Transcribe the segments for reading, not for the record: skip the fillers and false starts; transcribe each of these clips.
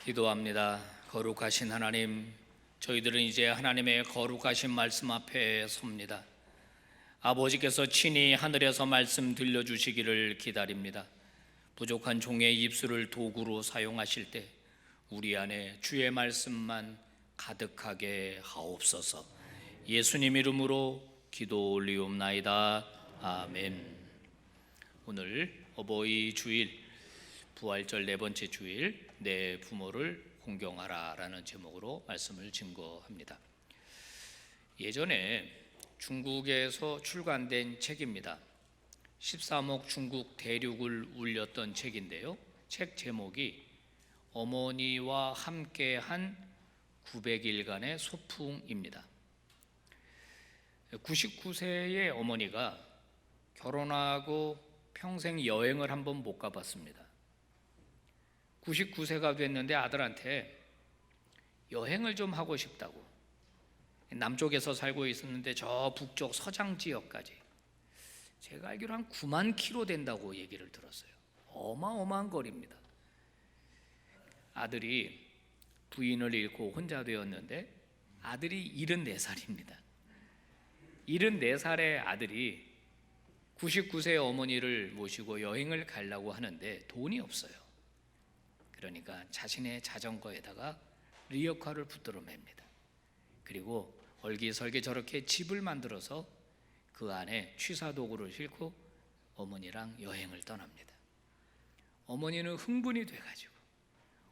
기도합니다. 거룩하신 하나님, 저희들은 이제 하나님의 거룩하신 말씀 앞에 섭니다. 아버지께서 친히 하늘에서 말씀 들려주시기를 기다립니다. 부족한 종의 입술을 도구로 사용하실 때 우리 안에 주의 말씀만 가득하게 하옵소서. 예수님 이름으로 기도 올리옵나이다. 아멘. 오늘 어버이 주일, 부활절 네 번째 주일, 내 부모를 공경하라 라는 제목으로 말씀을 증거합니다. 예전에 중국에서 출간된 책입니다. 13억 중국 대륙을 울렸던 책인데요, 책 제목이 어머니와 함께한 900일간의 소풍입니다. 99세의 어머니가 결혼하고 평생 여행을 한번 못 가봤습니다. 99세가 됐는데 아들한테 여행을 좀 하고 싶다고, 남쪽에서 살고 있었는데 저 북쪽 서장 지역까지, 제가 알기로 한 9만 킬로 된다고 얘기를 들었어요. 어마어마한 거리입니다. 아들이 부인을 잃고 혼자 되었는데 아들이 74살입니다. 74살의 아들이 99세의 어머니를 모시고 여행을 가려고 하는데 돈이 없어요. 그러니까 자신의 자전거에다가 리어카를 붙들어 맵니다. 그리고 얼기설기 저렇게 집을 만들어서 그 안에 취사도구를 싣고 어머니랑 여행을 떠납니다. 어머니는 흥분이 돼가지고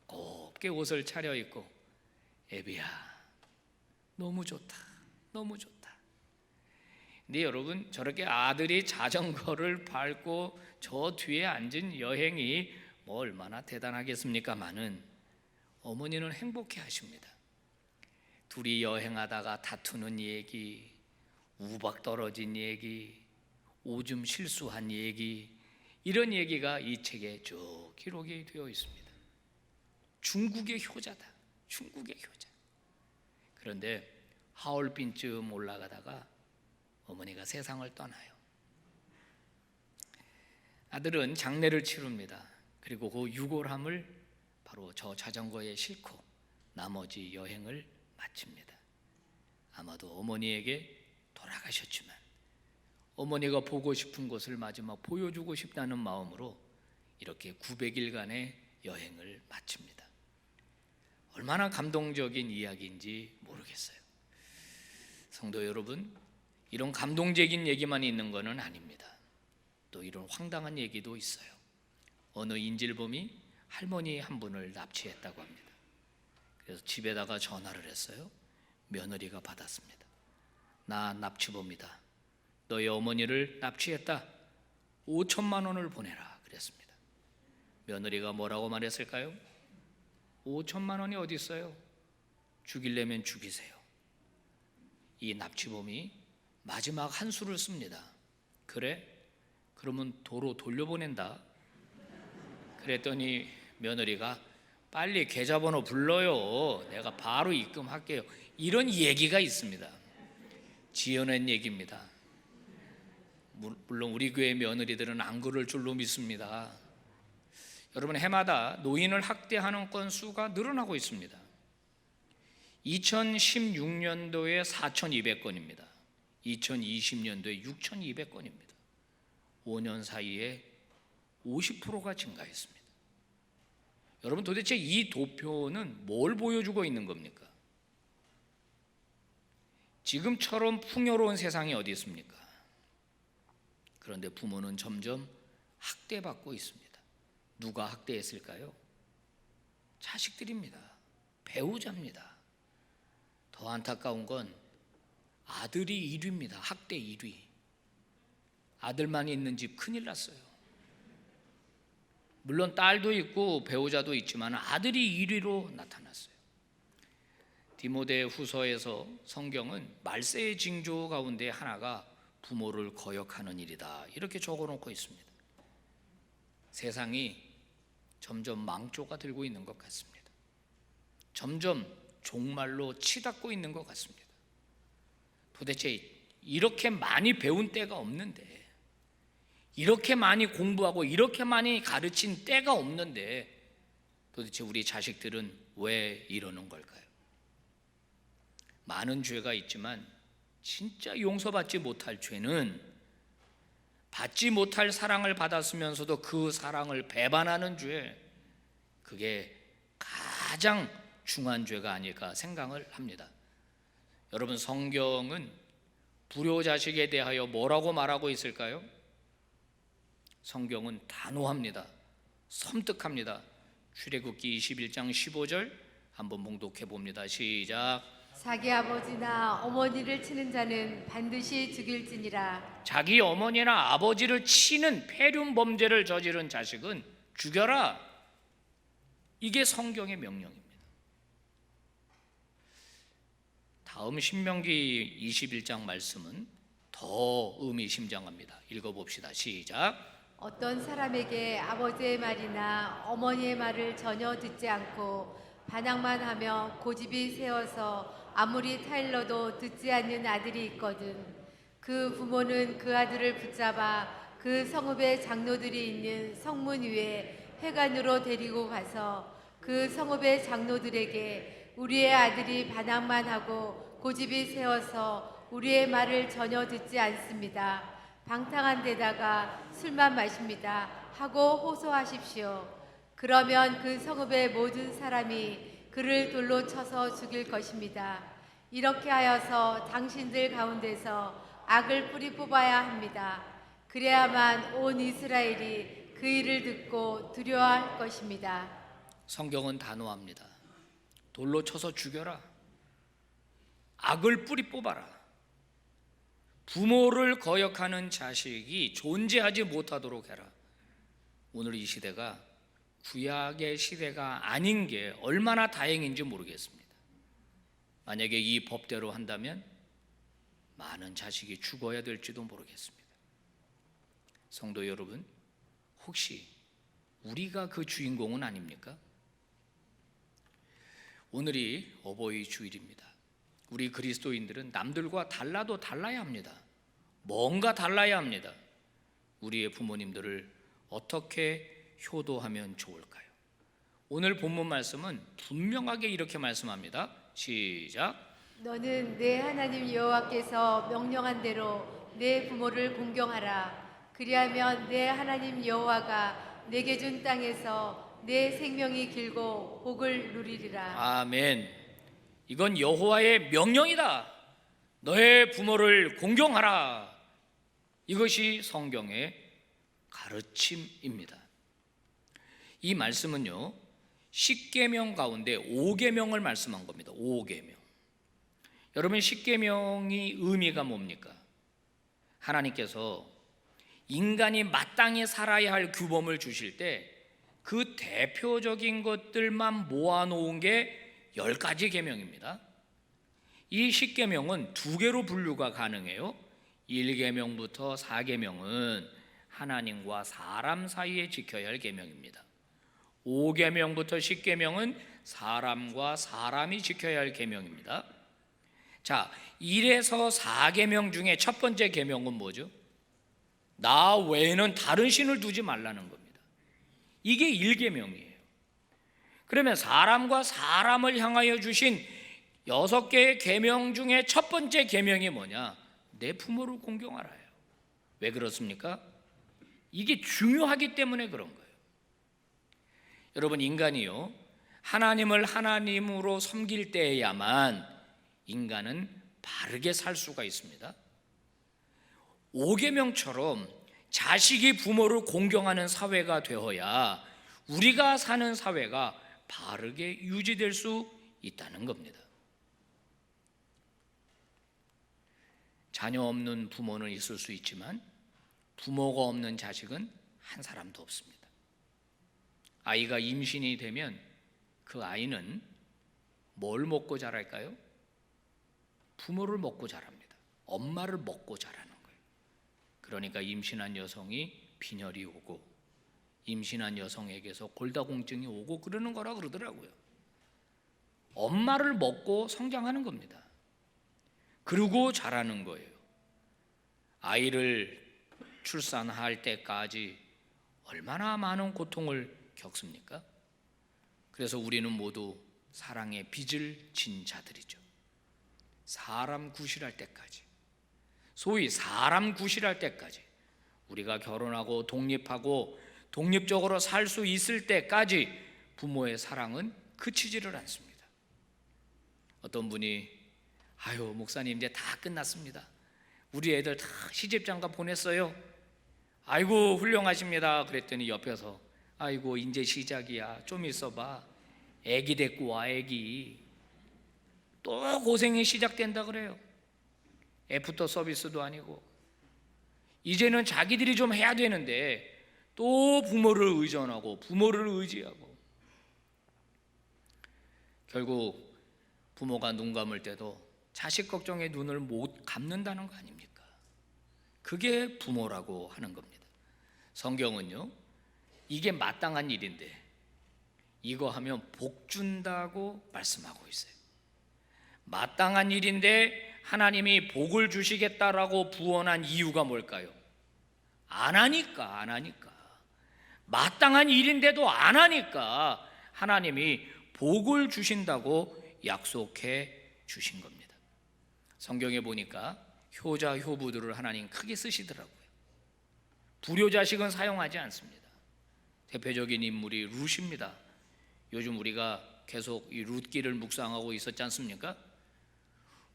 곱게 옷을 차려입고, 애비야 너무 좋다, 너무 좋다. 근데 여러분, 저렇게 아들이 자전거를 밟고 저 뒤에 앉은 여행이 뭐 얼마나 대단하겠습니까마는 어머니는 행복해 하십니다. 둘이 여행하다가 다투는 얘기, 우박 떨어진 얘기, 오줌 실수한 얘기, 이런 얘기가 이 책에 쭉 기록이 되어 있습니다. 중국의 효자다, 중국의 효자. 그런데 하얼빈쯤 올라가다가 어머니가 세상을 떠나요. 아들은 장례를 치릅니다. 그리고 그 유골함을 바로 저 자전거에 싣고 나머지 여행을 마칩니다. 아마도 어머니에게 돌아가셨지만 어머니가 보고 싶은 곳을 마지막 보여주고 싶다는 마음으로 이렇게 900일간의 여행을 마칩니다. 얼마나 감동적인 이야기인지 모르겠어요. 성도 여러분, 이런 감동적인 얘기만 있는 것은 아닙니다. 또 이런 황당한 얘기도 있어요. 어느 인질범이 할머니 한 분을 납치했다고 합니다. 그래서 집에다가 전화를 했어요. 며느리가 받았습니다. 나 납치범이다. 너의 어머니를 납치했다. 5천만 원을 보내라 그랬습니다. 며느리가 뭐라고 말했을까요? 5천만 원이 어디 있어요? 죽이려면 죽이세요. 이 납치범이 마지막 한 수를 씁니다. 그래? 그러면 도로 돌려보낸다. 그랬더니 며느리가 빨리 계좌번호 불러요. 내가 바로 입금할게요. 이런 얘기가 있습니다. 지어낸 얘기입니다. 물론 우리 교회 며느리들은 안 그럴 줄로 믿습니다. 여러분, 해마다 노인을 학대하는 건수가 늘어나고 있습니다. 2016년도에 4,200건입니다. 2020년도에 6,200건입니다. 5년 사이에 50%가 증가했습니다. 여러분, 도대체 이 도표는 뭘 보여주고 있는 겁니까? 지금처럼 풍요로운 세상이 어디 있습니까? 그런데 부모는 점점 학대받고 있습니다. 누가 학대했을까요? 자식들입니다. 배우자입니다. 더 안타까운 건 아들이 1위입니다. 학대 1위. 아들만 있는 집 큰일 났어요. 물론 딸도 있고 배우자도 있지만 아들이 1위로 나타났어요. 디모데 후서에서 성경은 말세의 징조 가운데 하나가 부모를 거역하는 일이다, 이렇게 적어놓고 있습니다. 세상이 점점 망조가 들고 있는 것 같습니다. 점점 종말로 치닫고 있는 것 같습니다. 도대체 이렇게 많이 배운 때가 없는데, 이렇게 많이 공부하고 이렇게 많이 가르친 때가 없는데 도대체 우리 자식들은 왜 이러는 걸까요? 많은 죄가 있지만 진짜 용서받지 못할 죄는 받지 못할 사랑을 받았으면서도 그 사랑을 배반하는 죄, 그게 가장 중한 죄가 아닐까 생각을 합니다. 여러분, 성경은 불효자식에 대하여 뭐라고 말하고 있을까요? 성경은 단호합니다. 섬뜩합니다. 출애굽기 21장 15절 한번 봉독해 봅니다. 시작. 자기 아버지나 어머니를 치는 자는 반드시 죽일지니라. 자기 어머니나 아버지를 치는 폐륜 범죄를 저지른 자식은 죽여라. 이게 성경의 명령입니다. 다음 신명기 21장 말씀은 더 의미심장합니다. 읽어봅시다. 시작. 어떤 사람에게 아버지의 말이나 어머니의 말을 전혀 듣지 않고 반항만 하며 고집이 세어서 아무리 타일러도 듣지 않는 아들이 있거든. 그 부모는 그 아들을 붙잡아 그 성읍의 장로들이 있는 성문 위에 회관으로 데리고 가서 그 성읍의 장로들에게 우리의 아들이 반항만 하고 고집이 세어서 우리의 말을 전혀 듣지 않습니다. 방탕한 데다가 술만 마십니다 하고 호소하십시오. 그러면 그 성읍의 모든 사람이 그를 돌로 쳐서 죽일 것입니다. 이렇게 하여서 당신들 가운데서 악을 뿌리 뽑아야 합니다. 그래야만 온 이스라엘이 그 일을 듣고 두려워할 것입니다. 성경은 단호합니다. 돌로 쳐서 죽여라. 악을 뿌리 뽑아라. 부모를 거역하는 자식이 존재하지 못하도록 해라. 오늘 이 시대가 구약의 시대가 아닌 게 얼마나 다행인지 모르겠습니다. 만약에 이 법대로 한다면 많은 자식이 죽어야 될지도 모르겠습니다. 성도 여러분, 혹시 우리가 그 주인공은 아닙니까? 오늘이 어버이 주일입니다. 우리 그리스도인들은 남들과 달라도 달라야 합니다. 뭔가 달라야 합니다. 우리의 부모님들을 어떻게 효도하면 좋을까요? 오늘 본문 말씀은 분명하게 이렇게 말씀합니다. 시작. 너는 내 하나님 여호와께서 명령한 대로 내 부모를 공경하라. 그리하면 내 하나님 여호와가 내게 준 땅에서 내 생명이 길고 복을 누리리라. 아멘. 이건 여호와의 명령이다. 너의 부모를 공경하라. 이것이 성경의 가르침입니다. 이 말씀은요, 10계명 가운데 5계명을 말씀한 겁니다. 5계명. 여러분, 10계명이 의미가 뭡니까? 하나님께서 인간이 마땅히 살아야 할 규범을 주실 때 그 대표적인 것들만 모아놓은 게 10가지 계명입니다. 이 10계명은 두 개로 분류가 가능해요. 1계명부터 4계명은 하나님과 사람 사이에 지켜야 할 계명입니다. 5계명부터 10계명은 사람과 사람이 지켜야 할 계명입니다. 자, 1에서 4계명 중에 첫 번째 계명은 뭐죠? 나 외에는 다른 신을 두지 말라는 겁니다. 이게 1계명이에요. 그러면 사람과 사람을 향하여 주신 6개의 계명 중에 첫 번째 계명이 뭐냐? 내 부모를 공경하라요. 왜 그렇습니까? 이게 중요하기 때문에 그런 거예요. 여러분, 인간이요, 하나님을 하나님으로 섬길 때에야만 인간은 바르게 살 수가 있습니다. 5계명처럼 자식이 부모를 공경하는 사회가 되어야 우리가 사는 사회가 바르게 유지될 수 있다는 겁니다. 자녀 없는 부모는 있을 수 있지만 부모가 없는 자식은 한 사람도 없습니다. 아이가 임신이 되면 그 아이는 뭘 먹고 자랄까요? 부모를 먹고 자랍니다. 엄마를 먹고 자라는 거예요. 그러니까 임신한 여성이 빈혈이 오고 임신한 여성에게서 골다공증이 오고 그러는 거라 그러더라고요. 엄마를 먹고 성장하는 겁니다. 그러고 자라는 거예요. 아이를 출산할 때까지 얼마나 많은 고통을 겪습니까? 그래서 우리는 모두 사랑의 빚을 진 자들이죠. 사람 구실할 때까지, 소위 사람 구실할 때까지, 우리가 결혼하고 독립하고 독립적으로 살 수 있을 때까지 부모의 사랑은 그치지를 않습니다. 어떤 분이 아유 목사님 이제 다 끝났습니다. 우리 애들 다 시집장가 보냈어요. 아이고 훌륭하십니다. 그랬더니 옆에서 아이고 이제 시작이야. 좀 있어봐. 애기 데리고 와. 애기 또 고생이 시작된다 그래요. 애프터 서비스도 아니고 이제는 자기들이 좀 해야 되는데 또 부모를 의존하고 부모를 의지하고, 결국 부모가 눈 감을 때도 자식 걱정에 눈을 못 감는다는 거 아닙니까? 그게 부모라고 하는 겁니다. 성경은요, 이게 마땅한 일인데 이거 하면 복 준다고 말씀하고 있어요. 마땅한 일인데 하나님이 복을 주시겠다라고 부언한 이유가 뭘까요? 안 하니까. 마땅한 일인데도 안 하니까 하나님이 복을 주신다고 약속해 주신 겁니다. 성경에 보니까 효자 효부들을 하나님 크게 쓰시더라고요. 불효자식은 사용하지 않습니다. 대표적인 인물이 룻입니다. 요즘 우리가 계속 이 룻기를 묵상하고 있었지 않습니까?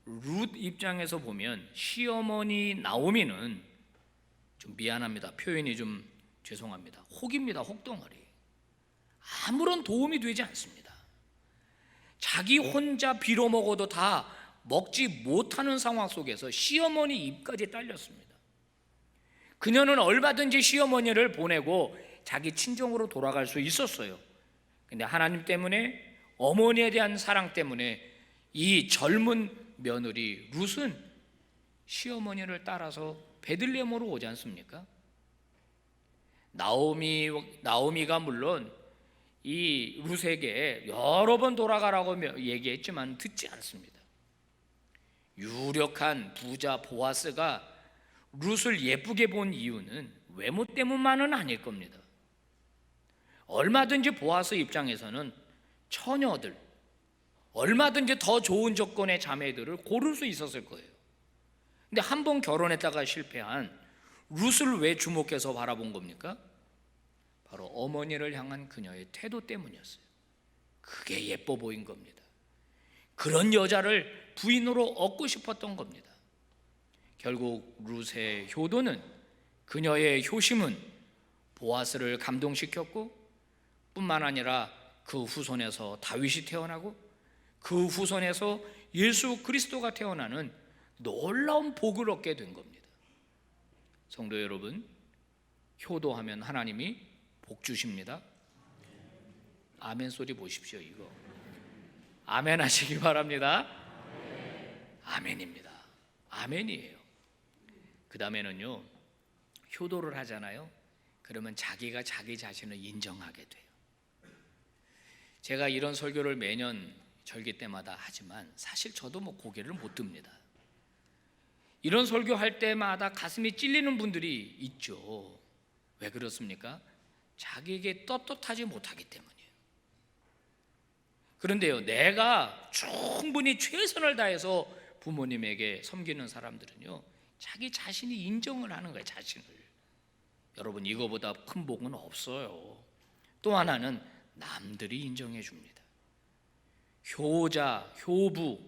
룻 입장에서 보면 시어머니 나오미는 좀 미안합니다. 표현이 좀 죄송합니다. 혹입니다. 혹덩어리. 아무런 도움이 되지 않습니다. 자기 혼자 빌어먹어도 다 먹지 못하는 상황 속에서 시어머니 입까지 딸렸습니다. 그녀는 얼마든지 시어머니를 보내고 자기 친정으로 돌아갈 수 있었어요. 근데 하나님 때문에, 어머니에 대한 사랑 때문에 이 젊은 며느리 룻은 시어머니를 따라서 베들레헴으로 오지 않습니까? 나오미가 물론 이 룻에게 여러 번 돌아가라고 얘기했지만 듣지 않습니다. 유력한 부자 보아스가 룻을 예쁘게 본 이유는 외모 때문만은 아닐 겁니다. 얼마든지 보아스 입장에서는 처녀들, 얼마든지 더 좋은 조건의 자매들을 고를 수 있었을 거예요. 근데 한 번 결혼했다가 실패한 룻을 왜 주목해서 바라본 겁니까? 바로 어머니를 향한 그녀의 태도 때문이었어요. 그게 예뻐 보인 겁니다. 그런 여자를 부인으로 얻고 싶었던 겁니다. 결국 룻의 효도는, 그녀의 효심은 보아스를 감동시켰고, 뿐만 아니라 그 후손에서 다윗이 태어나고 그 후손에서 예수 그리스도가 태어나는 놀라운 복을 얻게 된 겁니다. 성도 여러분, 효도하면 하나님이 복 주십니다. 아멘 소리 보십시오. 이거 아멘 하시기 바랍니다. 아멘입니다. 아멘이에요. 그 다음에는요, 효도를 하잖아요. 그러면 자기가 자기 자신을 인정하게 돼요. 제가 이런 설교를 매년 절기 때마다 하지만 사실 저도 고개를 못 듭니다. 이런 설교할 때마다 가슴이 찔리는 분들이 있죠. 왜 그렇습니까? 자기에게 떳떳하지 못하기 때문이에요. 그런데요, 내가 충분히 최선을 다해서 부모님에게 섬기는 사람들은요, 자기 자신이 인정을 하는 거예요. 자신을. 여러분, 이거보다 큰 복은 없어요. 또 하나는 남들이 인정해 줍니다. 효자, 효부,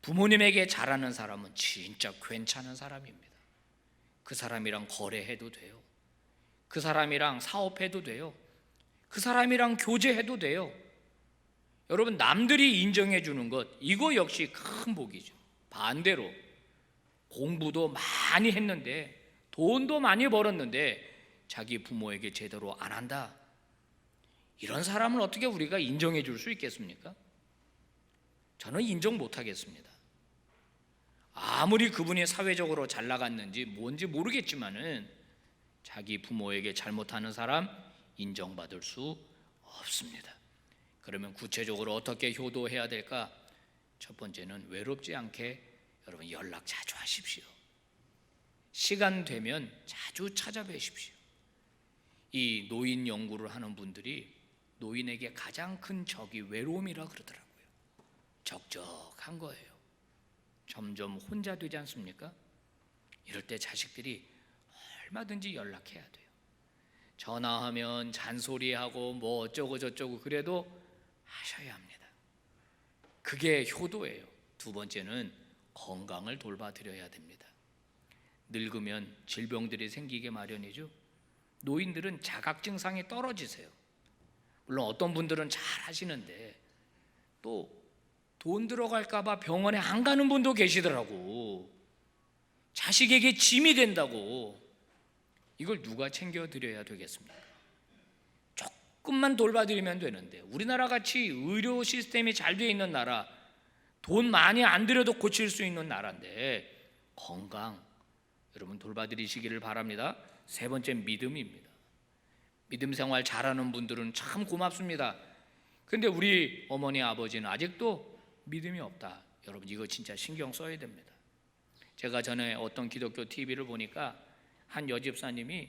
부모님에게 잘하는 사람은 진짜 괜찮은 사람입니다. 그 사람이랑 거래해도 돼요. 그 사람이랑 사업해도 돼요. 그 사람이랑 교제해도 돼요. 여러분, 남들이 인정해 주는 것, 이거 역시 큰 복이죠. 반대로 공부도 많이 했는데, 돈도 많이 벌었는데 자기 부모에게 제대로 안 한다, 이런 사람을 어떻게 우리가 인정해 줄 수 있겠습니까? 저는 인정 못 하겠습니다. 아무리 그분이 사회적으로 잘 나갔는지 뭔지 모르겠지만은 자기 부모에게 잘못하는 사람 인정받을 수 없습니다. 그러면 구체적으로 어떻게 효도해야 될까? 첫 번째는 외롭지 않게 여러분 연락 자주 하십시오. 시간 되면 자주 찾아뵈십시오. 이 노인 연구를 하는 분들이 노인에게 가장 큰 적이 외로움이라 그러더라고요. 적적한 거예요. 점점 혼자 되지 않습니까? 이럴 때 자식들이 얼마든지 연락해야 돼요. 전화하면 잔소리하고 뭐 어쩌고 저쩌고 그래도 하셔야 합니다. 그게 효도예요. 두 번째는 건강을 돌봐드려야 됩니다. 늙으면 질병들이 생기게 마련이죠. 노인들은 자각 증상이 떨어지세요. 물론 어떤 분들은 잘 하시는데 또 돈 들어갈까 봐 병원에 안 가는 분도 계시더라고. 자식에게 짐이 된다고. 이걸 누가 챙겨드려야 되겠습니까? 조금만 돌봐드리면 되는데, 우리나라 같이 의료 시스템이 잘 되어 있는 나라, 돈 많이 안 들여도 고칠 수 있는 나라인데 건강 여러분 돌봐드리시기를 바랍니다. 세 번째, 믿음입니다. 믿음 생활 잘하는 분들은 참 고맙습니다. 근데 우리 어머니 아버지는 아직도 믿음이 없다. 여러분 이거 진짜 신경 써야 됩니다. 제가 전에 어떤 기독교 TV를 보니까 한 여집사님이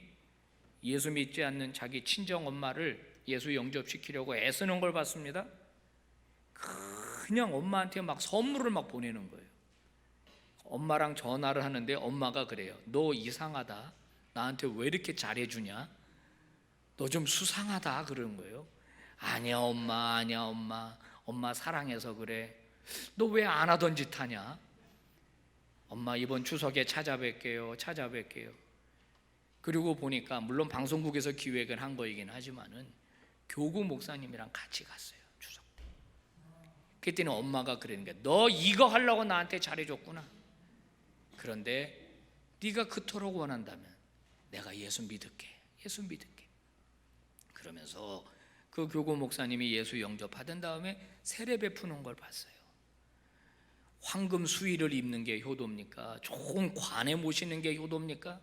예수 믿지 않는 자기 친정 엄마를 예수 영접시키려고 애쓰는 걸 봤습니다. 그냥 엄마한테 막 선물을 막 보내는 거예요. 엄마랑 전화를 하는데 엄마가 그래요. 너 이상하다. 나한테 왜 이렇게 잘해주냐? 너 좀 수상하다 그러는 거예요. 아니야 엄마, 아니야 엄마. 엄마 사랑해서 그래. 너 왜 안 하던 짓 하냐? 엄마 이번 추석에 찾아뵐게요. 그리고 보니까 물론 방송국에서 기획을 한 거이긴 하지만은 교구 목사님이랑 같이 갔어요. 추석 때. 그때는 엄마가 그러는 거야. 너 이거 하려고 나한테 잘해줬구나. 그런데 네가 그토록 원한다면 내가 예수 믿을게. 그러면서 그 교구 목사님이 예수 영접받은 다음에 세례 베푸는 걸 봤어요. 황금 수의를 입는 게 효도입니까? 좋은 관에 모시는 게 효도입니까?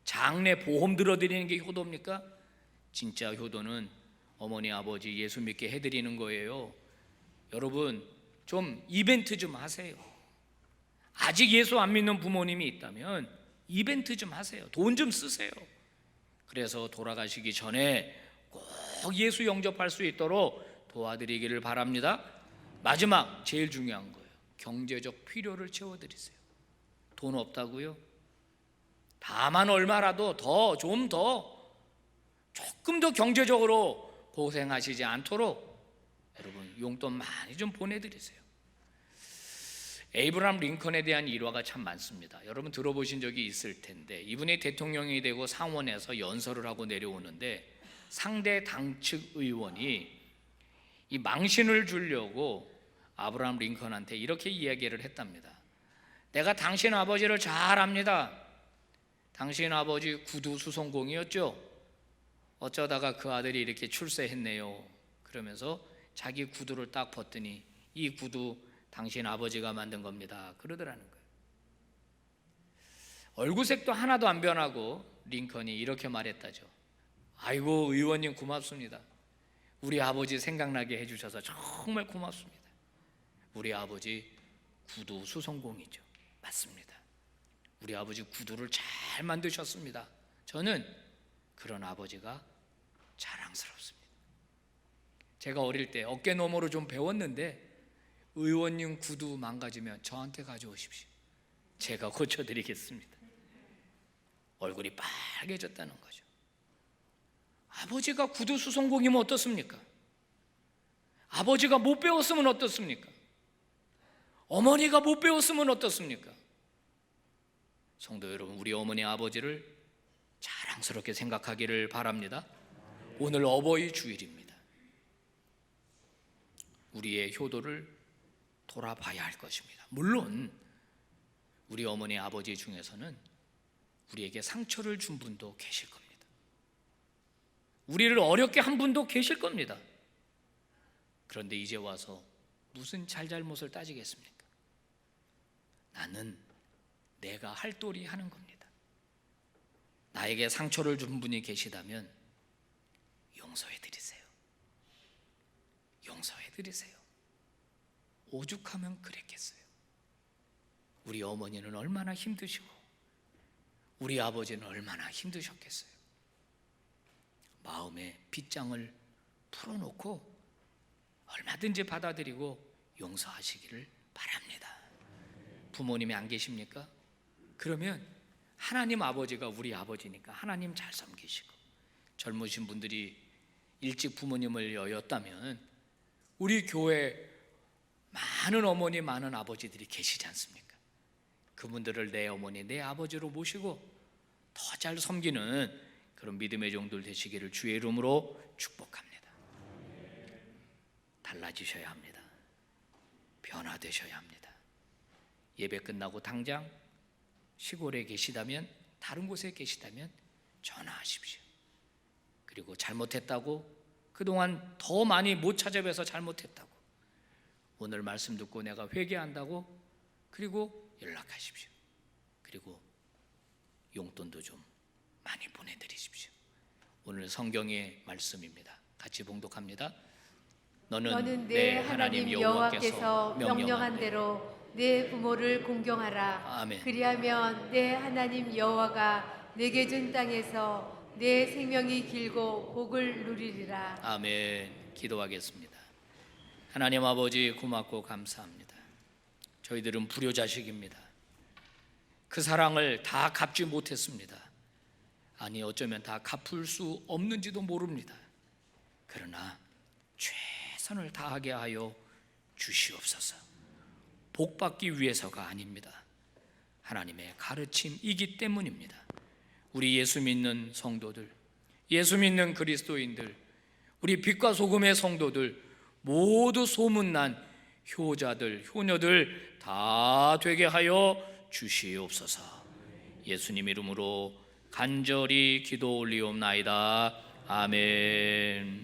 장례 보험 들어드리는 게 효도입니까? 진짜 효도는 어머니 아버지 예수 믿게 해드리는 거예요. 여러분 좀 이벤트 좀 하세요. 아직 예수 안 믿는 부모님이 있다면 이벤트 좀 하세요. 돈 좀 쓰세요. 그래서 돌아가시기 전에 꼭 예수 영접할 수 있도록 도와드리기를 바랍니다. 마지막 제일 중요한 거예요. 경제적 필요를 채워드리세요. 돈 없다고요? 다만 얼마라도 조금 더 경제적으로 고생하시지 않도록 여러분 용돈 많이 좀 보내드리세요. 에이브라함 링컨에 대한 일화가 참 많습니다. 여러분 들어보신 적이 있을 텐데 이분이 대통령이 되고 상원에서 연설을 하고 내려오는데 상대 당 측 의원이 이 망신을 주려고 아브라함 링컨한테 이렇게 이야기를 했답니다. 내가 당신 아버지를 잘 압니다. 당신 아버지 구두 수송공이었죠. 어쩌다가 그 아들이 이렇게 출세했네요. 그러면서 자기 구두를 딱 벗더니 이 구두 당신 아버지가 만든 겁니다. 그러더라는 거예요. 얼굴색도 하나도 안 변하고 링컨이 이렇게 말했다죠. 아이고 의원님 고맙습니다. 우리 아버지 생각나게 해주셔서 정말 고맙습니다. 우리 아버지 구두 수성공이죠. 맞습니다. 우리 아버지 구두를 잘 만드셨습니다. 저는 그런 아버지가 자랑스럽습니다. 제가 어릴 때 어깨너머로 좀 배웠는데 의원님 구두 망가지면 저한테 가져오십시오. 제가 고쳐드리겠습니다. 얼굴이 빨개졌다는 거죠. 아버지가 구두 수성공이면 어떻습니까? 아버지가 못 배웠으면 어떻습니까? 어머니가 못 배웠으면 어떻습니까? 성도 여러분, 우리 어머니 아버지를 자랑스럽게 생각하기를 바랍니다. 오늘 어버이 주일입니다. 우리의 효도를 돌아봐야 할 것입니다. 물론 우리 어머니 아버지 중에서는 우리에게 상처를 준 분도 계실 겁니다. 우리를 어렵게 한 분도 계실 겁니다. 그런데 이제 와서 무슨 잘잘못을 따지겠습니까? 나는 내가 할 도리 하는 겁니다. 나에게 상처를 준 분이 계시다면 용서해 드리세요. 용서해 드리세요. 오죽하면 그랬겠어요. 우리 어머니는 얼마나 힘드시고 우리 아버지는 얼마나 힘드셨겠어요. 마음에 빗장을 풀어놓고 얼마든지 받아들이고 용서하시기를 바랍니다. 부모님이 안 계십니까? 그러면 하나님 아버지가 우리 아버지니까 하나님 잘 섬기시고, 젊으신 분들이 일찍 부모님을 여였다면 우리 교회 많은 어머니 많은 아버지들이 계시지 않습니까? 그분들을 내 어머니 내 아버지로 모시고 더 잘 섬기는 그런 믿음의 종들 되시기를 주의 이름으로 축복합니다. 달라지셔야 합니다. 변화되셔야 합니다. 예배 끝나고 당장 시골에 계시다면, 다른 곳에 계시다면 전화하십시오. 그리고 잘못했다고, 그동안 더 많이 못 찾아뵈서 잘못했다고, 오늘 말씀 듣고 내가 회개한다고, 그리고 연락하십시오. 그리고 용돈도 좀 많이 보내드리십시오. 오늘 성경의 말씀입니다. 같이 봉독합니다. 너는 내 하나님 여호와께서 명령한 대로 내 부모를 공경하라. 아멘. 그리하면 내 하나님 여호와가 내게 준 땅에서 내 생명이 길고 복을 누리리라. 아멘. 기도하겠습니다. 하나님 아버지 고맙고 감사합니다. 저희들은 불효자식입니다. 그 사랑을 다 갚지 못했습니다. 아니, 어쩌면 다 갚을 수 없는지도 모릅니다. 그러나 최선을 다하게 하여 주시옵소서. 복받기 위해서가 아닙니다. 하나님의 가르침이기 때문입니다. 우리 예수 믿는 성도들, 예수 믿는 그리스도인들, 우리 빛과 소금의 성도들, 모두 소문난 효자들, 효녀들 다 되게 하여 주시옵소서. 예수님 이름으로 간절히 기도 올리옵나이다. 아멘.